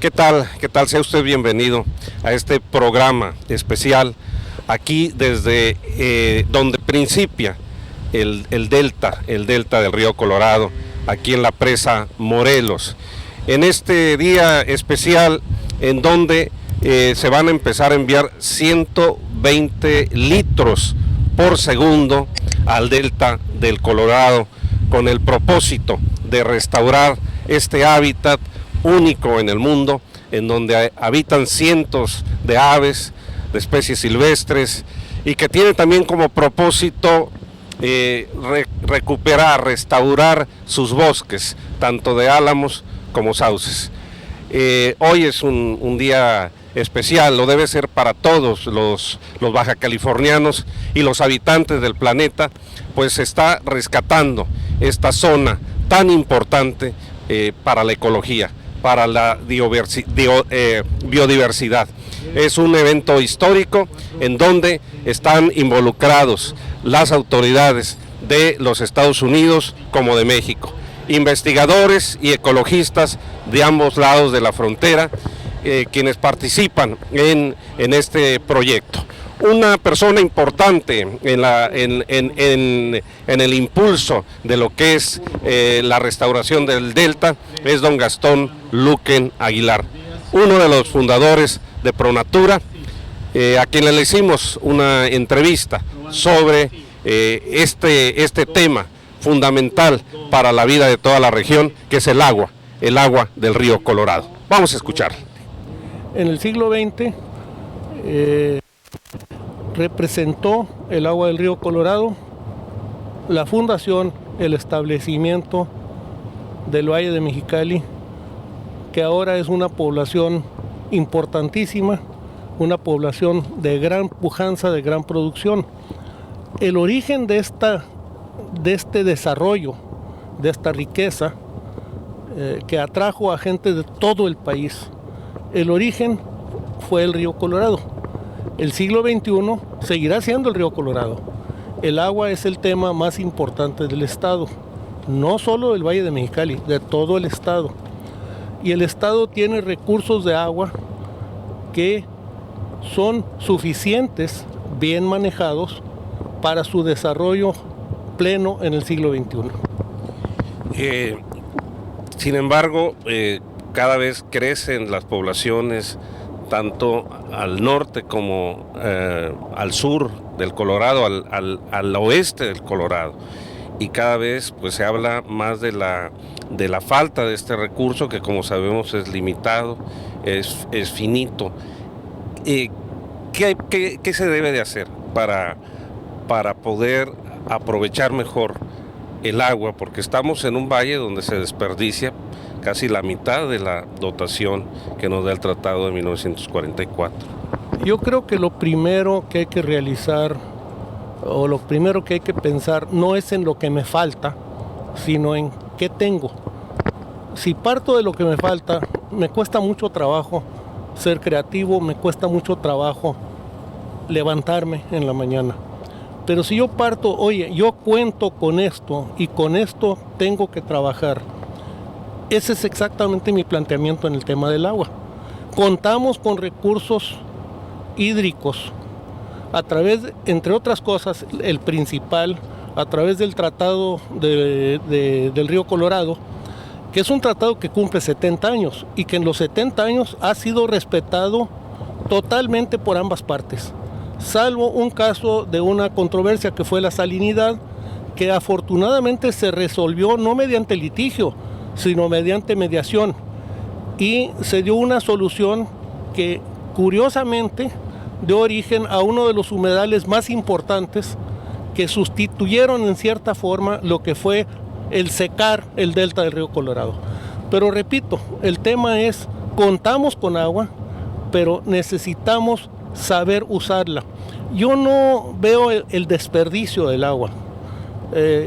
¿Qué tal? ¿Qué tal? Sea usted bienvenido a este programa especial aquí desde donde principia el delta del río Colorado, aquí en la presa Morelos. En este día especial en donde se van a empezar a enviar 120 litros por segundo al delta del Colorado con el propósito de restaurar este hábitat único en el mundo, en donde habitan cientos de aves, de especies silvestres, y que tiene también como propósito recuperar, restaurar sus bosques, tanto de álamos como sauces. Hoy es un día especial, lo debe ser para todos los baja californianos y los habitantes del planeta, pues se está rescatando esta zona tan importante para la ecología, para la biodiversidad. Es un evento histórico en donde están involucrados las autoridades de los Estados Unidos como de México, investigadores y ecologistas de ambos lados de la frontera, quienes participan en este proyecto. Una persona importante en el impulso de lo que es la restauración del delta es don Gastón Luquen Aguilar, uno de los fundadores de Pronatura, a quien le hicimos una entrevista sobre este tema fundamental para la vida de toda la región, que es el agua del río Colorado. Vamos a escuchar. En el siglo XX representó el agua del río Colorado la fundación, el establecimiento del Valle de Mexicali, que ahora es una población importantísima, una población de gran pujanza, de gran producción. El origen de este desarrollo, de esta riqueza que atrajo a gente de todo el país, el origen fue el río Colorado. El siglo XXI seguirá siendo el río Colorado. El agua es el tema más importante del estado, no solo del Valle de Mexicali, de todo el estado. Y el estado tiene recursos de agua que son suficientes, bien manejados, para su desarrollo pleno en el siglo XXI. Sin embargo, cada vez crecen las poblaciones, tanto al norte como al sur del Colorado, al oeste del Colorado, y cada vez pues se habla más de la falta de este recurso, que como sabemos es limitado, es finito. ¿Qué se debe de hacer para poder aprovechar mejor el agua? Porque estamos en un valle donde se desperdicia casi la mitad de la dotación que nos da el Tratado de 1944. Yo creo que lo primero que hay que realizar, o lo primero que hay que pensar, no es en lo que me falta, sino en qué tengo. Si parto de lo que me falta, me cuesta mucho trabajo ser creativo, me cuesta mucho trabajo levantarme en la mañana. Pero si yo parto, oye, yo cuento con esto y con esto tengo que trabajar. Ese es exactamente mi planteamiento en el tema del agua. Contamos con recursos hídricos a través, entre otras cosas, el principal, a través del Tratado del Río Colorado, que es un tratado que cumple 70 años y que en los 70 años ha sido respetado totalmente por ambas partes, salvo un caso de una controversia que fue la salinidad, que afortunadamente se resolvió no mediante litigio, sino mediante mediación, y se dio una solución que curiosamente dio origen a uno de los humedales más importantes que sustituyeron en cierta forma lo que fue el secar el delta del río Colorado. Pero repito, el tema es, contamos con agua, pero necesitamos saber usarla. Yo no veo el desperdicio del agua,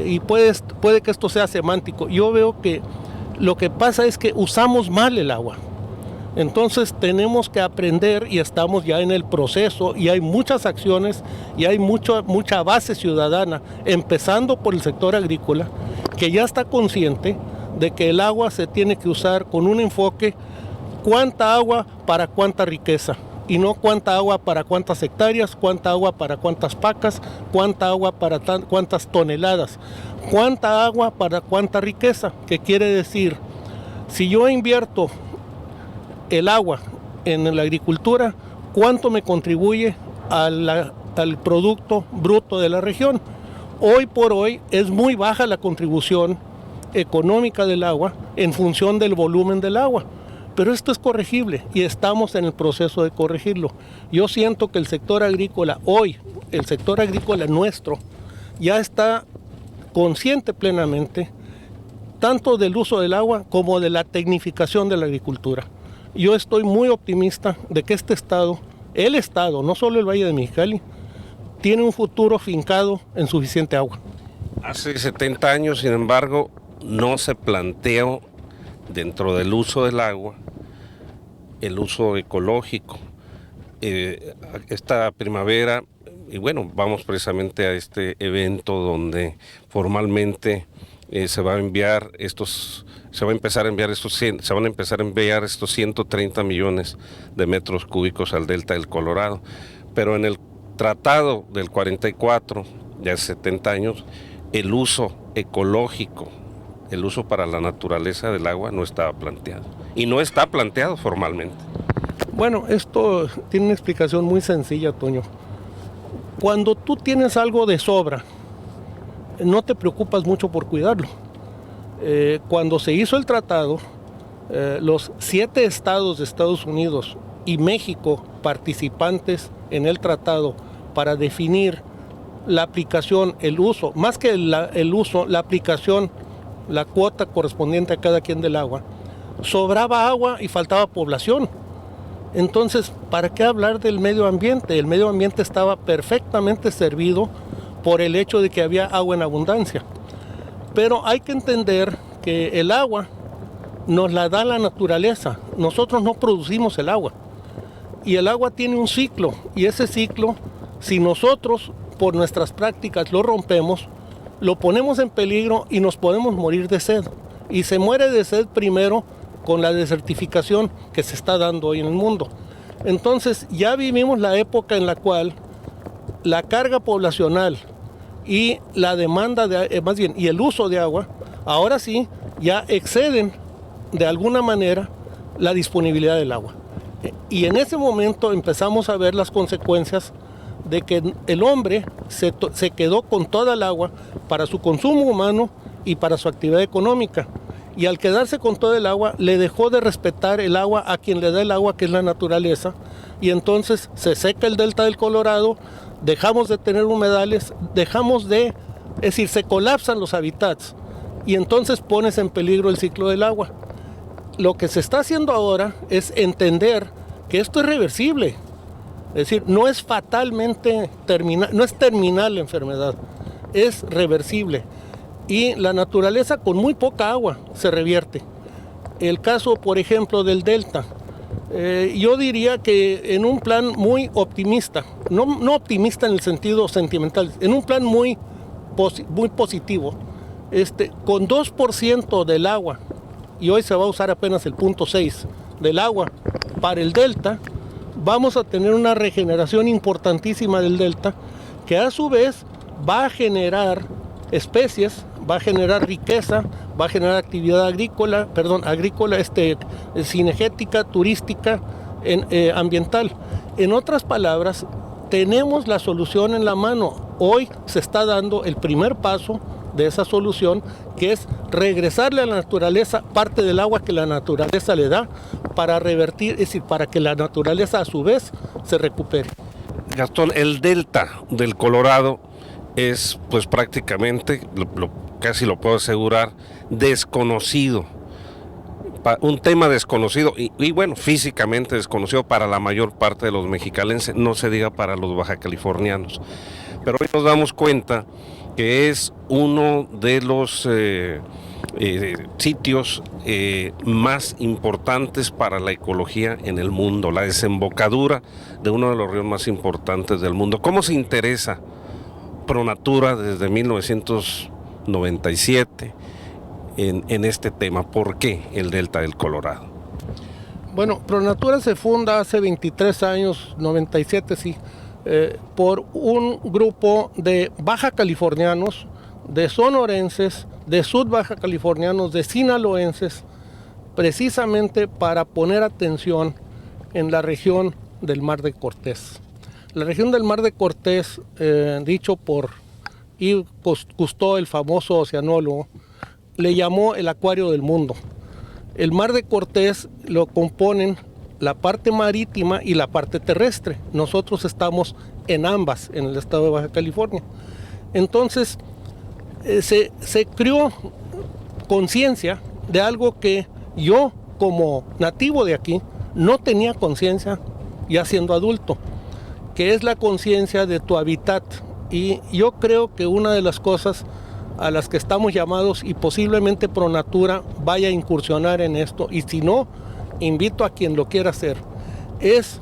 y puede que esto sea semántico. Yo veo que lo que pasa es que usamos mal el agua. Entonces tenemos que aprender, y estamos ya en el proceso, y hay muchas acciones y hay mucha base ciudadana, empezando por el sector agrícola, que ya está consciente de que el agua se tiene que usar con un enfoque cuánta agua para cuánta riqueza, y no cuánta agua para cuántas hectáreas, cuánta agua para cuántas pacas, cuánta agua para cuántas toneladas, cuánta agua para cuánta riqueza, que quiere decir, si yo invierto el agua en la agricultura, ¿cuánto me contribuye al Producto Bruto de la región? Hoy por hoy es muy baja la contribución económica del agua en función del volumen del agua. Pero esto es corregible y estamos en el proceso de corregirlo. Yo siento que el sector agrícola hoy, el sector agrícola nuestro, ya está consciente plenamente tanto del uso del agua como de la tecnificación de la agricultura. Yo estoy muy optimista de que este estado, el estado, no solo el Valle de Mexicali, tiene un futuro fincado en suficiente agua. Hace 70 años, sin embargo, no se planteó dentro del uso del agua el uso ecológico. Esta primavera, y bueno, vamos precisamente a este evento donde formalmente se van a empezar a enviar estos 130 millones de metros cúbicos al delta del Colorado. Pero en el tratado del 44, ya hace 70 años, el uso ecológico, el uso para la naturaleza del agua no estaba planteado. Y no está planteado formalmente. Bueno, esto tiene una explicación muy sencilla, Toño. Cuando tú tienes algo de sobra, no te preocupas mucho por cuidarlo. Cuando se hizo el tratado, los 7 estados de Estados Unidos y México participantes en el tratado para definir la aplicación, el uso, más que el uso, la aplicación, la cuota correspondiente a cada quien del agua, sobraba agua y faltaba población. Entonces, ¿para qué hablar del medio ambiente? El medio ambiente estaba perfectamente servido por el hecho de que había agua en abundancia. Pero hay que entender que el agua nos la da la naturaleza. Nosotros no producimos el agua. Y el agua tiene un ciclo. Y ese ciclo, si nosotros por nuestras prácticas lo rompemos, lo ponemos en peligro y nos podemos morir de sed. Y se muere de sed primero con la desertificación que se está dando hoy en el mundo. Entonces ya vivimos la época en la cual la carga poblacional y la demanda, y el uso de agua, ahora sí, ya exceden de alguna manera la disponibilidad del agua. Y en ese momento empezamos a ver las consecuencias de que el hombre se quedó con toda el agua para su consumo humano y para su actividad económica. Y al quedarse con todo el agua, le dejó de respetar el agua a quien le da el agua, que es la naturaleza. Y entonces se seca el delta del Colorado, dejamos de tener humedales, se colapsan los hábitats. Y entonces pones en peligro el ciclo del agua. Lo que se está haciendo ahora es entender que esto es reversible. Es decir, no es fatalmente terminal, no es terminal la enfermedad, es reversible. Y la naturaleza con muy poca agua se revierte. El caso, por ejemplo, del delta, yo diría que en un plan muy optimista, no optimista en el sentido sentimental, en un plan muy positivo, con 2% del agua, y hoy se va a usar apenas el 0.6 del agua para el delta, vamos a tener una regeneración importantísima del delta, que a su vez va a generar especies, va a generar riqueza, va a generar actividad agrícola, cinegética, turística, ambiental. En otras palabras, tenemos la solución en la mano. Hoy se está dando el primer paso de esa solución, que es regresarle a la naturaleza parte del agua que la naturaleza le da para revertir, es decir, para que la naturaleza a su vez se recupere. Gastón, el delta del Colorado es pues prácticamente, casi lo puedo asegurar, desconocido. Un tema desconocido y bueno, físicamente desconocido para la mayor parte de los mexicalenses, no se diga para los bajacalifornianos. Pero hoy nos damos cuenta que es uno de los sitios más importantes para la ecología en el mundo, la desembocadura de uno de los ríos más importantes del mundo. ¿Cómo se interesa ProNatura desde 1997 en este tema? ¿Por qué el delta del Colorado? Bueno, ProNatura se funda hace 23 años, 97 sí, por un grupo de baja californianos, de sonorenses, de sud baja californianos, de sinaloenses, precisamente para poner atención en la región del Mar de Cortés. La región del Mar de Cortés, dicho por Yves Cousteau, el famoso oceanólogo, le llamó el acuario del mundo. El Mar de Cortés lo componen la parte marítima y la parte terrestre. Nosotros estamos en ambas, en el estado de Baja California. Entonces, se creó conciencia de algo que yo, como nativo de aquí, no tenía conciencia ya siendo adulto, que es la conciencia de tu hábitat. Y yo creo que una de las cosas a las que estamos llamados, y posiblemente ProNatura vaya a incursionar en esto, y si no, invito a quien lo quiera hacer, es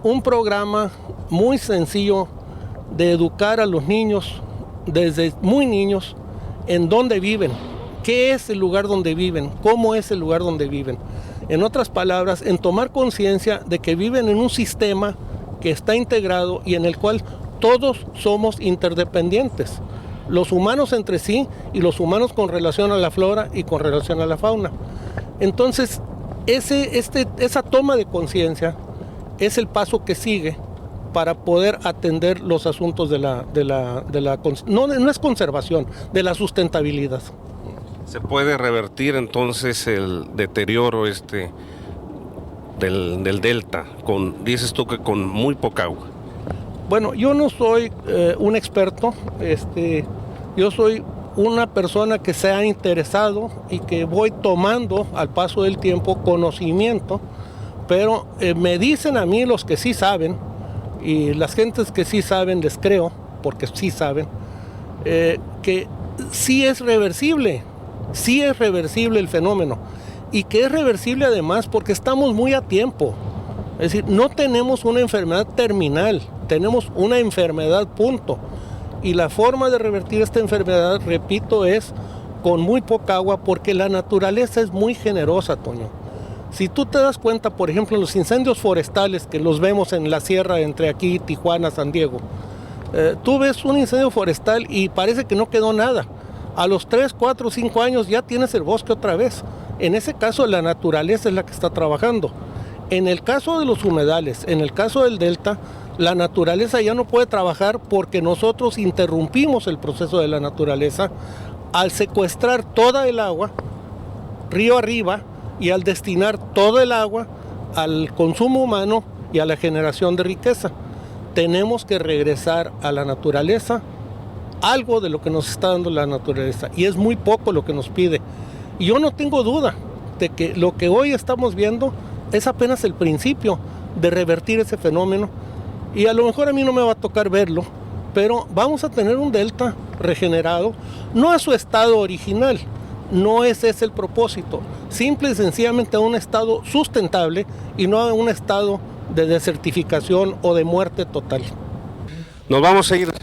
un programa muy sencillo de educar a los niños desde muy niños en dónde viven, qué es el lugar donde viven, cómo es el lugar donde viven. En otras palabras, en tomar conciencia de que viven en un sistema que está integrado y en el cual todos somos interdependientes, los humanos entre sí y los humanos con relación a la flora y con relación a la fauna. Entonces, esa toma de conciencia es el paso que sigue para poder atender los asuntos no es conservación, de la sustentabilidad. ¿Se puede revertir entonces el deterioro del delta, dices tú que con muy poca agua? Bueno, yo no soy un experto, yo soy una persona que se ha interesado y que voy tomando al paso del tiempo conocimiento, pero me dicen a mí los que sí saben, y las gentes que sí saben les creo, porque sí saben, que sí es reversible el fenómeno, y que es reversible además porque estamos muy a tiempo. Es decir, no tenemos una enfermedad terminal, tenemos una enfermedad, punto. Y la forma de revertir esta enfermedad, repito, es con muy poca agua, porque la naturaleza es muy generosa, Toño. Si tú te das cuenta, por ejemplo, en los incendios forestales que los vemos en la sierra entre aquí, Tijuana, San Diego, tú ves un incendio forestal y parece que no quedó nada. A los 3, 4, 5 años ya tienes el bosque otra vez. En ese caso, la naturaleza es la que está trabajando. En el caso de los humedales, en el caso del delta, la naturaleza ya no puede trabajar porque nosotros interrumpimos el proceso de la naturaleza al secuestrar toda el agua río arriba y al destinar todo el agua al consumo humano y a la generación de riqueza. Tenemos que regresar a la naturaleza algo de lo que nos está dando la naturaleza, y es muy poco lo que nos pide. Y yo no tengo duda de que lo que hoy estamos viendo es apenas el principio de revertir ese fenómeno, y a lo mejor a mí no me va a tocar verlo, pero vamos a tener un delta regenerado, no a su estado original, no ese es el propósito, simple y sencillamente a un estado sustentable y no a un estado de desertificación o de muerte total. Nos vamos a ir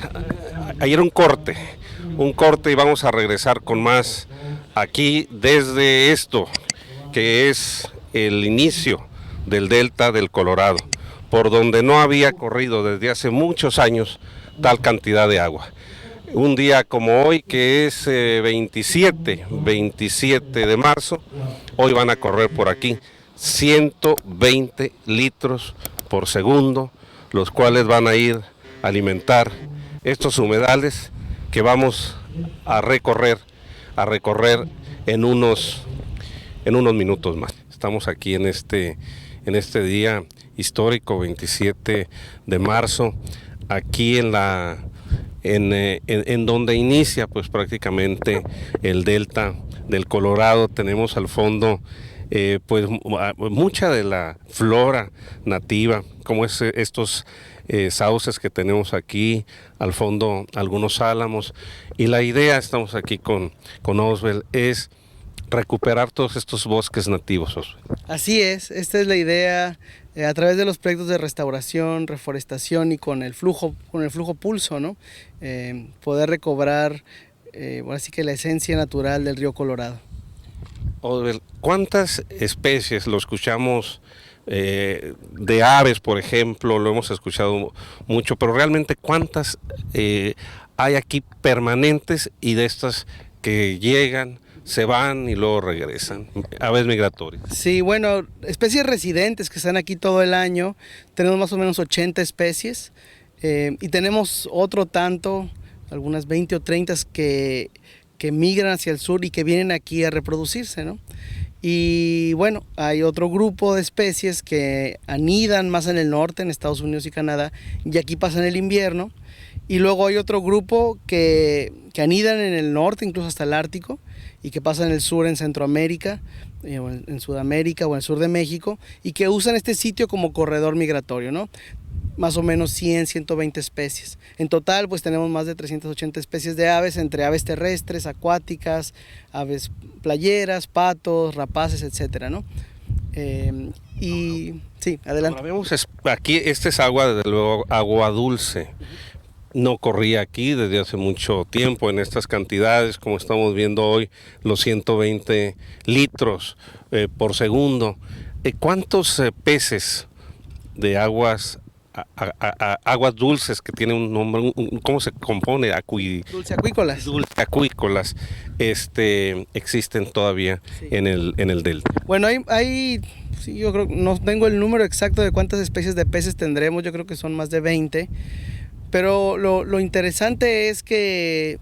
un corte y vamos a regresar con más aquí desde esto, que es el inicio del delta del Colorado, por donde no había corrido desde hace muchos años tal cantidad de agua. Un día como hoy, que es 27 de marzo, hoy van a correr por aquí 120 litros por segundo, los cuales van a ir a alimentar estos humedales que vamos a recorrer en unos minutos más. Estamos aquí en este día histórico, 27 de marzo, aquí en donde inicia pues prácticamente el delta del Colorado. Tenemos al fondo pues mucha de la flora nativa, como es estos sauces que tenemos aquí, al fondo algunos álamos, y la idea, estamos aquí con Oswald, es recuperar todos estos bosques nativos, Oswald. Así es, esta es la idea, a través de los proyectos de restauración, reforestación y con el flujo pulso, ¿no? Poder recobrar ahora sí que la esencia natural del río Colorado. Odebel, ¿cuántas especies, lo escuchamos de aves, por ejemplo, lo hemos escuchado mucho, pero realmente cuántas hay aquí permanentes y de estas que llegan, se van y luego regresan, aves migratorias? Sí, bueno, especies residentes que están aquí todo el año, tenemos más o menos 80 especies y tenemos otro tanto, algunas 20 o 30 que migran hacia el sur y que vienen aquí a reproducirse, ¿no? Y bueno, hay otro grupo de especies que anidan más en el norte, en Estados Unidos y Canadá, y aquí pasan el invierno. Y luego hay otro grupo que anidan en el norte, incluso hasta el Ártico, y que pasan en el sur, en Centroamérica, en Sudamérica o en el sur de México, y que usan este sitio como corredor migratorio, ¿no? Más o menos 100, 120 especies. En total, pues tenemos más de 380 especies de aves, entre aves terrestres, acuáticas, aves playeras, patos, rapaces, etcétera, ¿no? Y sí, adelante. Ahora vemos aquí, esta es agua, desde luego, agua dulce. No corría aquí desde hace mucho tiempo en estas cantidades, como estamos viendo hoy, los 120 litros por segundo. ¿Cuántos peces de aguas dulces, que tiene un nombre, ¿cómo se compone? Dulceacuícolas. Dulceacuícolas, existen todavía, sí, en el delta. Bueno, sí, yo creo, no tengo el número exacto de cuántas especies de peces tendremos, yo creo que son más de 20, pero lo interesante es que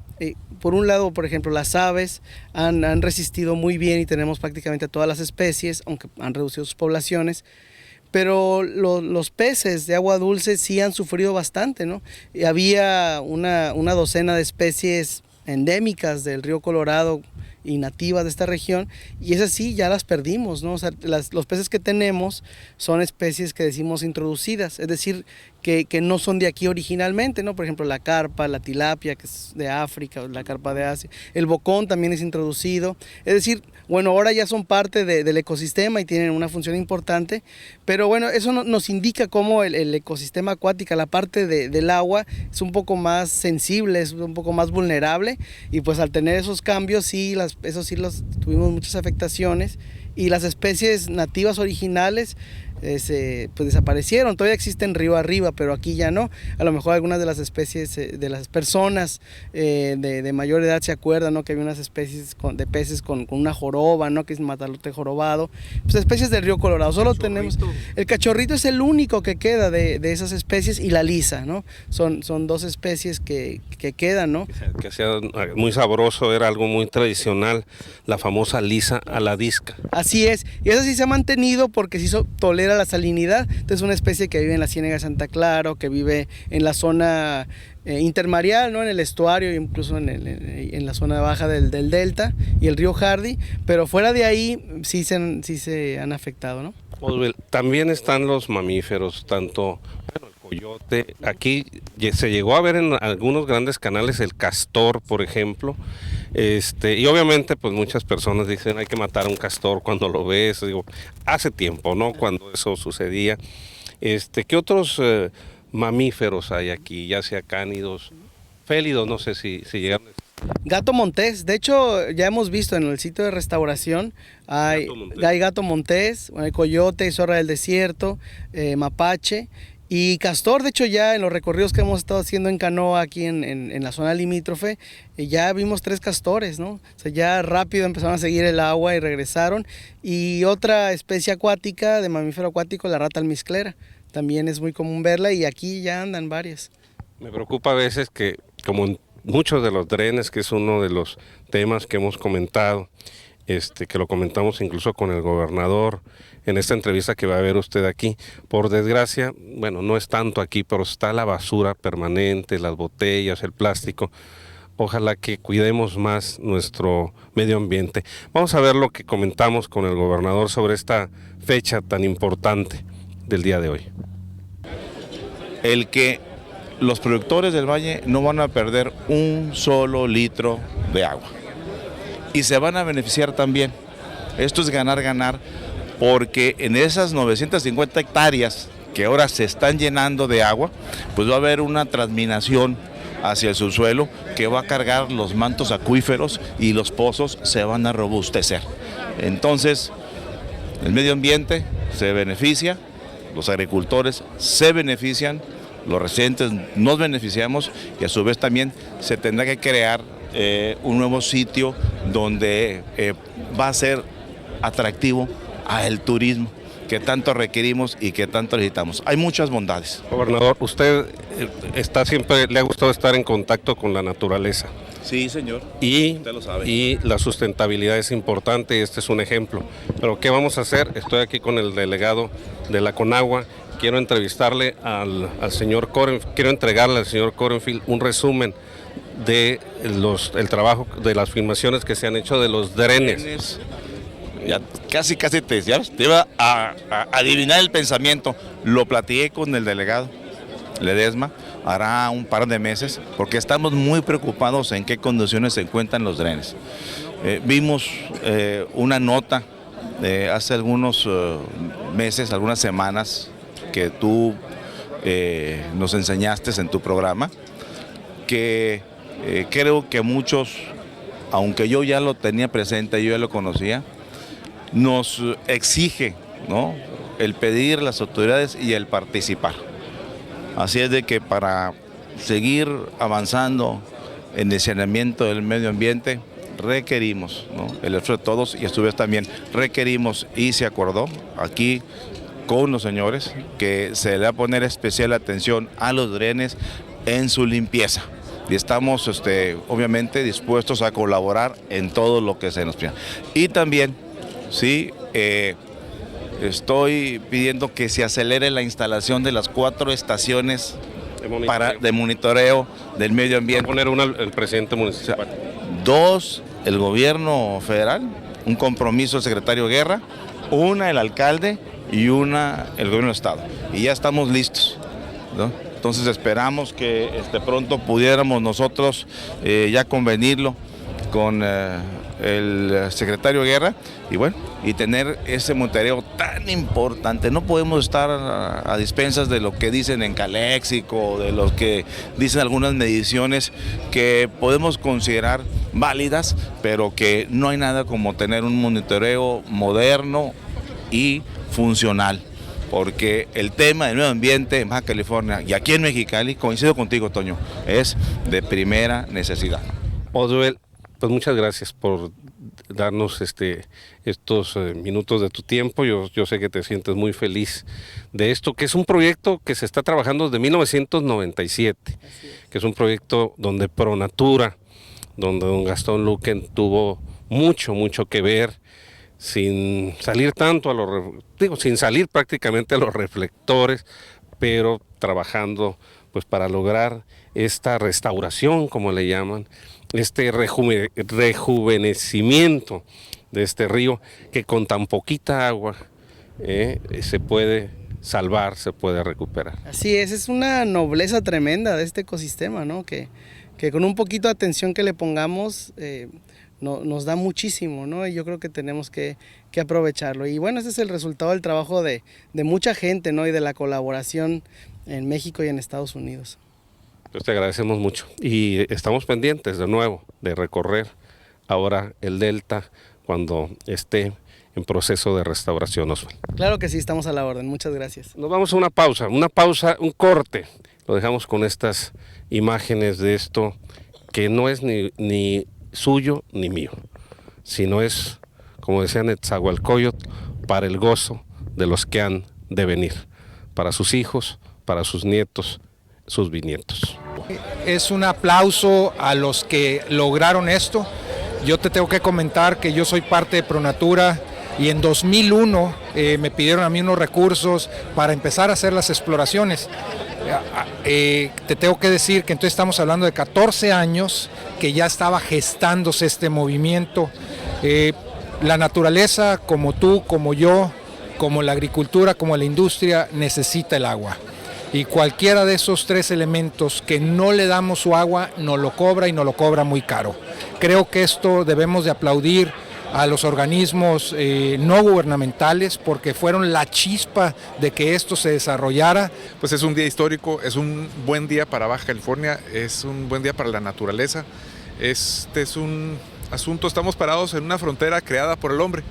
por un lado, por ejemplo, las aves han resistido muy bien y tenemos prácticamente todas las especies, aunque han reducido sus poblaciones. Pero los peces de agua dulce sí han sufrido bastante, ¿no? Y había una docena de especies endémicas del río Colorado y nativas de esta región, y esas sí ya las perdimos, ¿no? O sea, los peces que tenemos son especies que decimos introducidas, es decir, que no son de aquí originalmente, ¿no? Por ejemplo, la carpa, la tilapia, que es de África, la carpa de Asia, el bocón también es introducido, es decir, bueno, ahora ya son parte del ecosistema y tienen una función importante, pero bueno, eso nos indica cómo el ecosistema acuático, la parte del agua, es un poco más sensible, es un poco más vulnerable, y pues al tener esos cambios, sí, tuvimos muchas afectaciones, y las especies nativas originales pues desaparecieron. Todavía existen río arriba, pero aquí ya no. A lo mejor algunas de las especies de las personas de mayor edad se acuerdan, ¿no? Que había unas especies de peces con una joroba, ¿no? Que es matalote jorobado, pues especies del río Colorado. Solo tenemos el cachorrito, es el único que queda de esas especies, y la lisa, ¿no? Son dos especies que quedan, ¿no? Que sea muy sabroso, era algo muy tradicional, la famosa lisa a la disca. Así es, y eso sí se ha mantenido porque sí tolera la salinidad. Entonces es una especie que vive en la Ciénaga de Santa Clara, que vive en la zona intermareal, ¿no? En el estuario, incluso en la zona baja del delta y el río Hardy, pero fuera de ahí sí se han afectado, ¿no? Odebel, también están los mamíferos, tanto el coyote, aquí se llegó a ver en algunos grandes canales el castor, por ejemplo, y obviamente pues muchas personas dicen hay que matar a un castor cuando lo ves, digo, hace tiempo, ¿no? Cuando eso sucedía. ¿Qué otros mamíferos hay aquí, ya sea cánidos, félidos, no sé si llegaron? Gato montés, de hecho ya hemos visto en el sitio de restauración, hay gato montés, hay coyote, zorra del desierto, mapache y castor. De hecho ya en los recorridos que hemos estado haciendo en canoa aquí en la zona limítrofe, ya vimos 3 castores, ¿no? O sea, ya rápido empezaron a seguir el agua y regresaron. Y otra especie acuática, de mamífero acuático, la rata almizclera, también es muy común verla, y aquí ya andan varias. Me preocupa a veces que, como en muchos de los drenes, que es uno de los temas que hemos comentado, que lo comentamos incluso con el gobernador en esta entrevista que va a ver usted aquí, por desgracia, bueno, no es tanto aquí, pero está la basura permanente, las botellas, el plástico. Ojalá que cuidemos más nuestro medio ambiente. Vamos a ver lo que comentamos con el gobernador sobre esta fecha tan importante del día de hoy. El que los productores del valle no van a perder un solo litro de agua y se van a beneficiar también. Esto es ganar, ganar, porque en esas 950 hectáreas que ahora se están llenando de agua, pues va a haber una transminación hacia el subsuelo que va a cargar los mantos acuíferos y los pozos se van a robustecer. Entonces, el medio ambiente se beneficia, los agricultores se benefician, los residentes nos beneficiamos y a su vez también se tendrá que crear un nuevo sitio donde va a ser atractivo al turismo que tanto requerimos y que tanto necesitamos. Hay muchas bondades. Gobernador, usted le ha gustado estar en contacto con la naturaleza. Sí, señor. Y, Usted lo sabe. y la sustentabilidad es importante y este es un ejemplo. Pero ¿qué vamos a hacer? Estoy aquí con el delegado de la Conagua. Quiero entrevistarle al señor Korenfield, quiero entregarle al señor Korenfield un resumen de el trabajo, de las filmaciones que se han hecho de los drenes. Ya casi te iba a adivinar el pensamiento. Lo platiqué con el delegado Ledesma hará un par de meses, porque estamos muy preocupados en qué condiciones se encuentran los drenes. Vimos una nota hace algunos meses, algunas semanas, que tú nos enseñaste en tu programa, que creo que muchos, aunque yo ya lo tenía presente, yo ya lo conocía, nos exige, ¿no?, el pedir las autoridades y el participar. Así es de que para seguir avanzando en el saneamiento del medio ambiente requerimos, ¿no?, el esfuerzo de todos, y a su vez también requerimos, y se acordó aquí con los señores, que se le va a poner especial atención a los drenes en su limpieza. Y estamos obviamente dispuestos a colaborar en todo lo que se nos pida. Y también, sí, estoy pidiendo que se acelere la instalación de las 4 estaciones de monitoreo del medio ambiente. Va a poner una el presidente municipal. 2, el gobierno federal, un compromiso del secretario Guerra, una el alcalde y una el gobierno del estado. Y ya estamos listos, ¿no? Entonces esperamos que pronto pudiéramos nosotros ya convenirlo con el secretario Guerra y bueno, y tener ese monitoreo tan importante. No podemos estar a dispensas de lo que dicen en Caléxico, de lo que dicen algunas mediciones que podemos considerar válidas, pero que no hay nada como tener un monitoreo moderno y funcional, porque el tema del medio ambiente en Baja California y aquí en Mexicali, coincido contigo, Toño, es de primera necesidad. Oswald, pues muchas gracias por darnos estos minutos de tu tiempo. Yo sé que te sientes muy feliz de esto, que es un proyecto que se está trabajando desde 1997, que es un proyecto donde Pronatura, donde don Gastón Luquen tuvo mucho que ver, sin salir tanto sin salir prácticamente a los reflectores, pero trabajando pues para lograr esta restauración, como le llaman, rejuvenecimiento de este río, que con tan poquita agua se puede salvar, se puede recuperar. Así es una nobleza tremenda de este ecosistema, ¿no? Que con un poquito de atención que le pongamos nos da muchísimo, ¿no? Y yo creo que tenemos que aprovecharlo. Y bueno, ese es el resultado del trabajo de mucha gente, ¿no?, y de la colaboración en México y en Estados Unidos. Pues te agradecemos mucho y estamos pendientes de nuevo de recorrer ahora el delta cuando esté en proceso de restauración, Oswald. Claro que sí, estamos a la orden. Muchas gracias. Nos vamos a una pausa, un corte. Lo dejamos con estas imágenes de esto que no es ni suyo ni mío, sino es, como decía Netzahualcóyotl, para el gozo de los que han de venir, para sus hijos, para sus nietos, sus bisnietos. Es un aplauso a los que lograron esto. Yo te tengo que comentar que yo soy parte de Pronatura y en 2001 me pidieron a mí unos recursos para empezar a hacer las exploraciones. Te tengo que decir que entonces estamos hablando de 14 años que ya estaba gestándose este movimiento. La naturaleza, como tú, como yo, como la agricultura, como la industria, necesita el agua. Y cualquiera de esos 3 elementos que no le damos su agua, nos lo cobra y nos lo cobra muy caro. Creo que esto debemos de aplaudir a los organismos no gubernamentales porque fueron la chispa de que esto se desarrollara. Pues es un día histórico, es un buen día para Baja California, es un buen día para la naturaleza. Este es un asunto, estamos parados en una frontera creada por el hombre.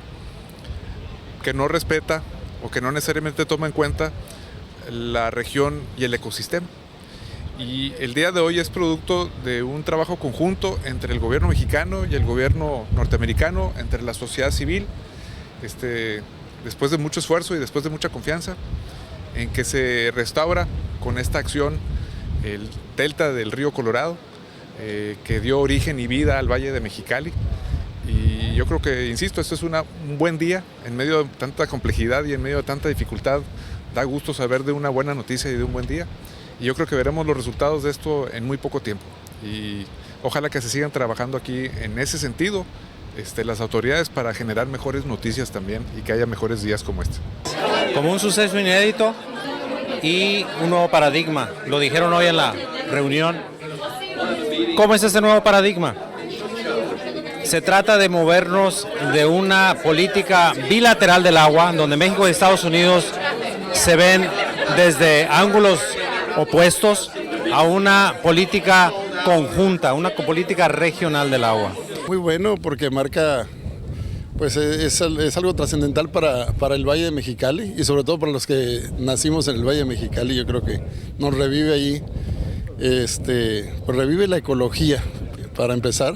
que no respeta o que no necesariamente toma en cuenta la región y el ecosistema. Y el día de hoy es producto de un trabajo conjunto entre el gobierno mexicano y el gobierno norteamericano, entre la sociedad civil, después de mucho esfuerzo y después de mucha confianza, en que se restaura con esta acción el delta del río Colorado, que dio origen y vida al Valle de Mexicali. Y yo creo que, insisto, esto es un buen día en medio de tanta complejidad y en medio de tanta dificultad. Da gusto saber de una buena noticia y de un buen día. Y yo creo que veremos los resultados de esto en muy poco tiempo. Y ojalá que se sigan trabajando aquí en ese sentido las autoridades para generar mejores noticias también y que haya mejores días como este. Como un suceso inédito y un nuevo paradigma. Lo dijeron hoy en la reunión. ¿Cómo es ese nuevo paradigma? Se trata de movernos de una política bilateral del agua, donde México y Estados Unidos se ven desde ángulos opuestos, a una política conjunta, una política regional del agua. Muy bueno porque marca, pues es algo trascendental para el Valle de Mexicali y sobre todo para los que nacimos en el Valle de Mexicali. Yo creo que nos revive ahí, pues revive la ecología para empezar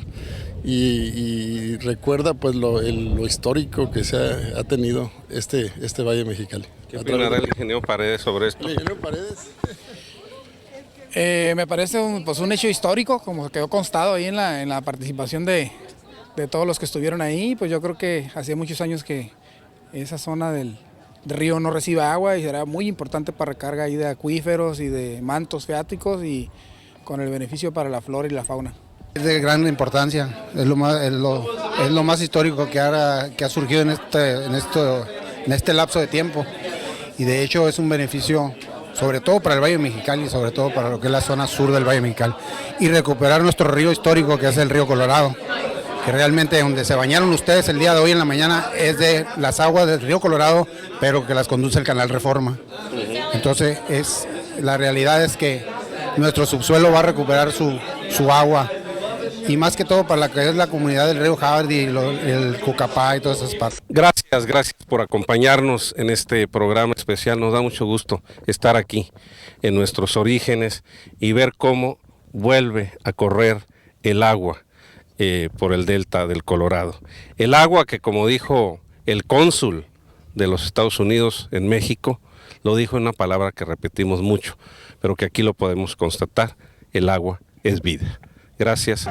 y recuerda pues lo histórico que se ha tenido este Valle de Mexicali. ¿Qué opinará el ingeniero Paredes sobre esto? El ingeniero Paredes. Me parece un hecho histórico, como quedó constado ahí en la participación de todos los que estuvieron ahí. Pues yo creo que hacía muchos años que esa zona del río no recibe agua y será muy importante para recarga ahí de acuíferos y de mantos freáticos y con el beneficio para la flora y la fauna. Es de gran importancia, es lo más histórico que ha surgido en este lapso de tiempo y de hecho es un beneficio sobre todo para el Valle de Mexicali, sobre todo para lo que es la zona sur del Valle de Mexicali, y recuperar nuestro río histórico que es el río Colorado, que realmente donde se bañaron ustedes el día de hoy en la mañana es de las aguas del río Colorado, pero que las conduce el canal Reforma. Entonces la realidad es que nuestro subsuelo va a recuperar su agua, y más que todo para la que es la comunidad del río Hardy, el Cucapá y todas esas partes. Gracias por acompañarnos en este programa especial. Nos da mucho gusto estar aquí en nuestros orígenes y ver cómo vuelve a correr el agua por el delta del Colorado. El agua que, como dijo el cónsul de los Estados Unidos en México, lo dijo en una palabra que repetimos mucho, pero que aquí lo podemos constatar: el agua es vida. Gracias.